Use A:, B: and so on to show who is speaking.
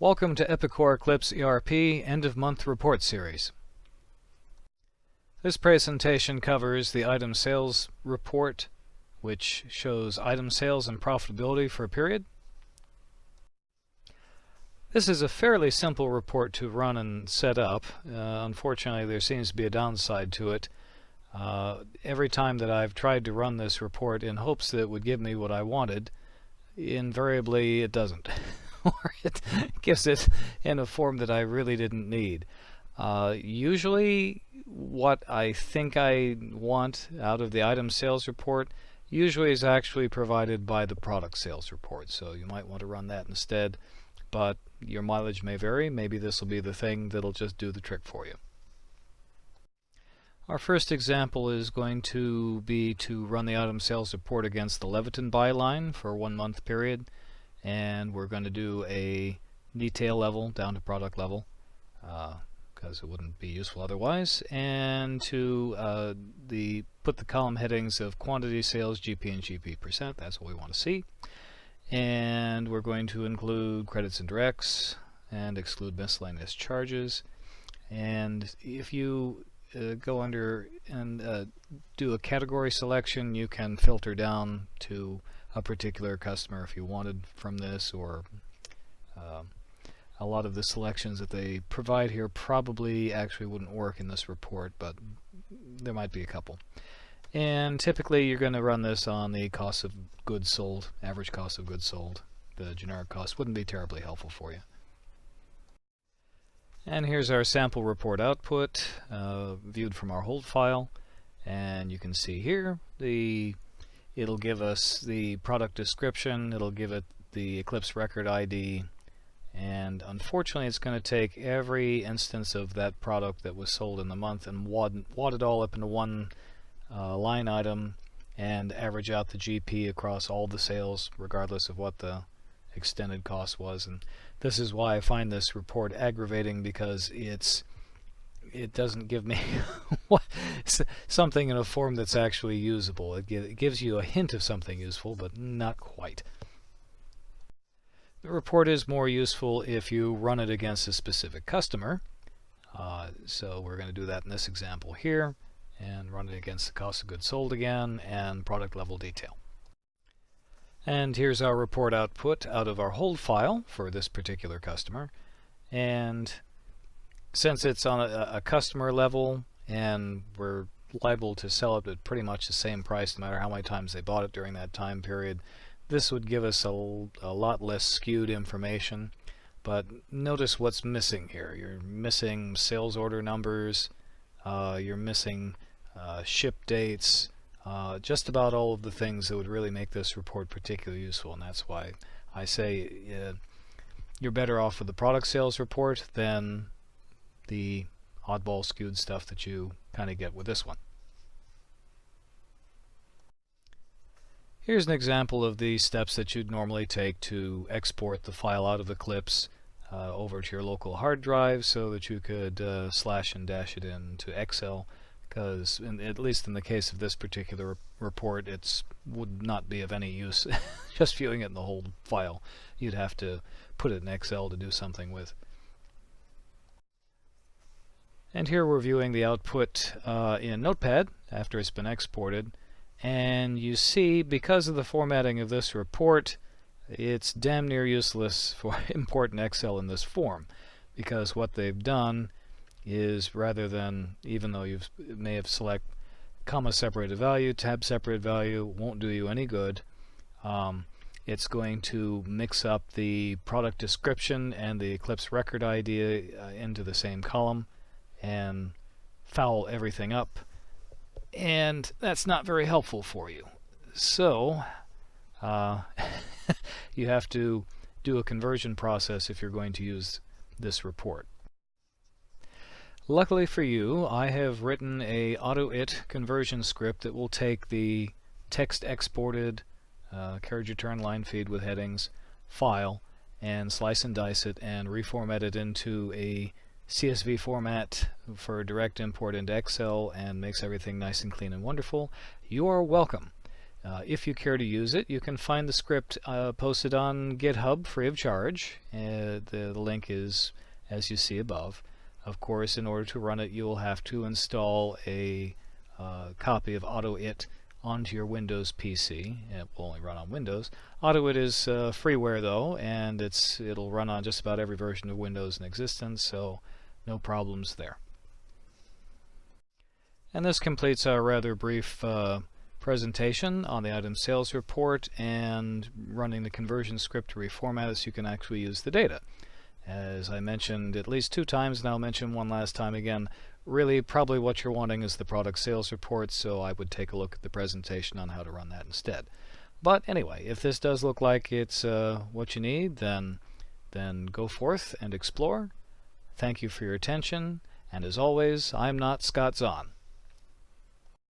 A: Welcome to Epicor Eclipse ERP End of Month Report Series. This presentation covers the item sales report, which shows item sales and profitability for a period. This is a fairly simple report to run and set up. Unfortunately, there seems to be a downside to it. Every time that I've tried to run this report in hopes that it would give me what I wanted, invariably it doesn't. Or it gives it in a form that I really didn't need. Usually what I think I want out of the item sales report usually is actually provided by the product sales report, so you might want to run that instead, but your mileage may vary. Maybe this will be the thing that'll just do the trick for you. Our first example is going to be to run the item sales report against the Leviton buy line for a 1 month period. And we're going to do a detail level down to product level because it wouldn't be useful otherwise, and to put the column headings of quantity, sales, GP, and GP percent. That's what we want to see. And we're going to include credits and directs and exclude miscellaneous charges. And if you go under and do a category selection, you can filter down to a particular customer if you wanted from this, or a lot of the selections that they provide here probably actually wouldn't work in this report, but there might be a couple. And typically you're going to run this on the cost of goods sold, average cost of goods sold. The generic cost wouldn't be terribly helpful for you. And here's our sample report output viewed from our hold file, and you can see here it'll give us the product description, it'll give it the Eclipse record ID, and unfortunately it's going to take every instance of that product that was sold in the month and wad it all up into one line item and average out the GP across all the sales regardless of what the extended cost was. And this is why I find this report aggravating, because it doesn't give me something in a form that's actually usable. It gives you a hint of something useful, but not quite. The report is more useful if you run it against a specific customer. So we're going to do that in this example here, and run it against the cost of goods sold again and product level detail. And here's our report output out of our hold file for this particular customer. And since it's on a customer level and we're liable to sell it at pretty much the same price no matter how many times they bought it during that time period, this would give us a lot less skewed information. But notice what's missing here. You're missing sales order numbers, you're missing ship dates, just about all of the things that would really make this report particularly useful. And that's why I say you're better off with the product sales report than the oddball skewed stuff that you kind of get with this one. Here's an example of the steps that you'd normally take to export the file out of Eclipse over to your local hard drive so that you could slash and dash it into Excel, because at least in the case of this particular report, it would not be of any use just viewing it in the whole file. You'd have to put it in Excel to do something with. And here we're viewing the output in Notepad after it's been exported, and you see, because of the formatting of this report, it's damn near useless for importing Excel in this form, because what they've done is, rather than, even though you may have select comma separated value, tab separated value, won't do you any good. It's going to mix up the product description and the Eclipse record ID into the same column and foul everything up, and that's not very helpful for you. So you have to do a conversion process if you're going to use this report. Luckily for you, I have written a auto-it conversion script that will take the text exported carriage return line feed with headings file and slice and dice it and reformat it into a CSV format for direct import into Excel, and makes everything nice and clean and wonderful. You are welcome. If you care to use it, you can find the script posted on GitHub free of charge. The link is as you see above. Of course, in order to run it, you will have to install a copy of AutoIt onto your Windows PC. It will only run on Windows. AutoIt is freeware though, and it'll run on just about every version of Windows in existence, so no problems there. And this completes our rather brief presentation on the item sales report and running the conversion script to reformat it so you can actually use the data. As I mentioned at least 2 times, and I'll mention one last time again, really probably what you're wanting is the product sales report, so I would take a look at the presentation on how to run that instead. But anyway, if this does look like it's what you need, then go forth and explore. Thank you for your attention, and as always, I'm not Scott Zahn.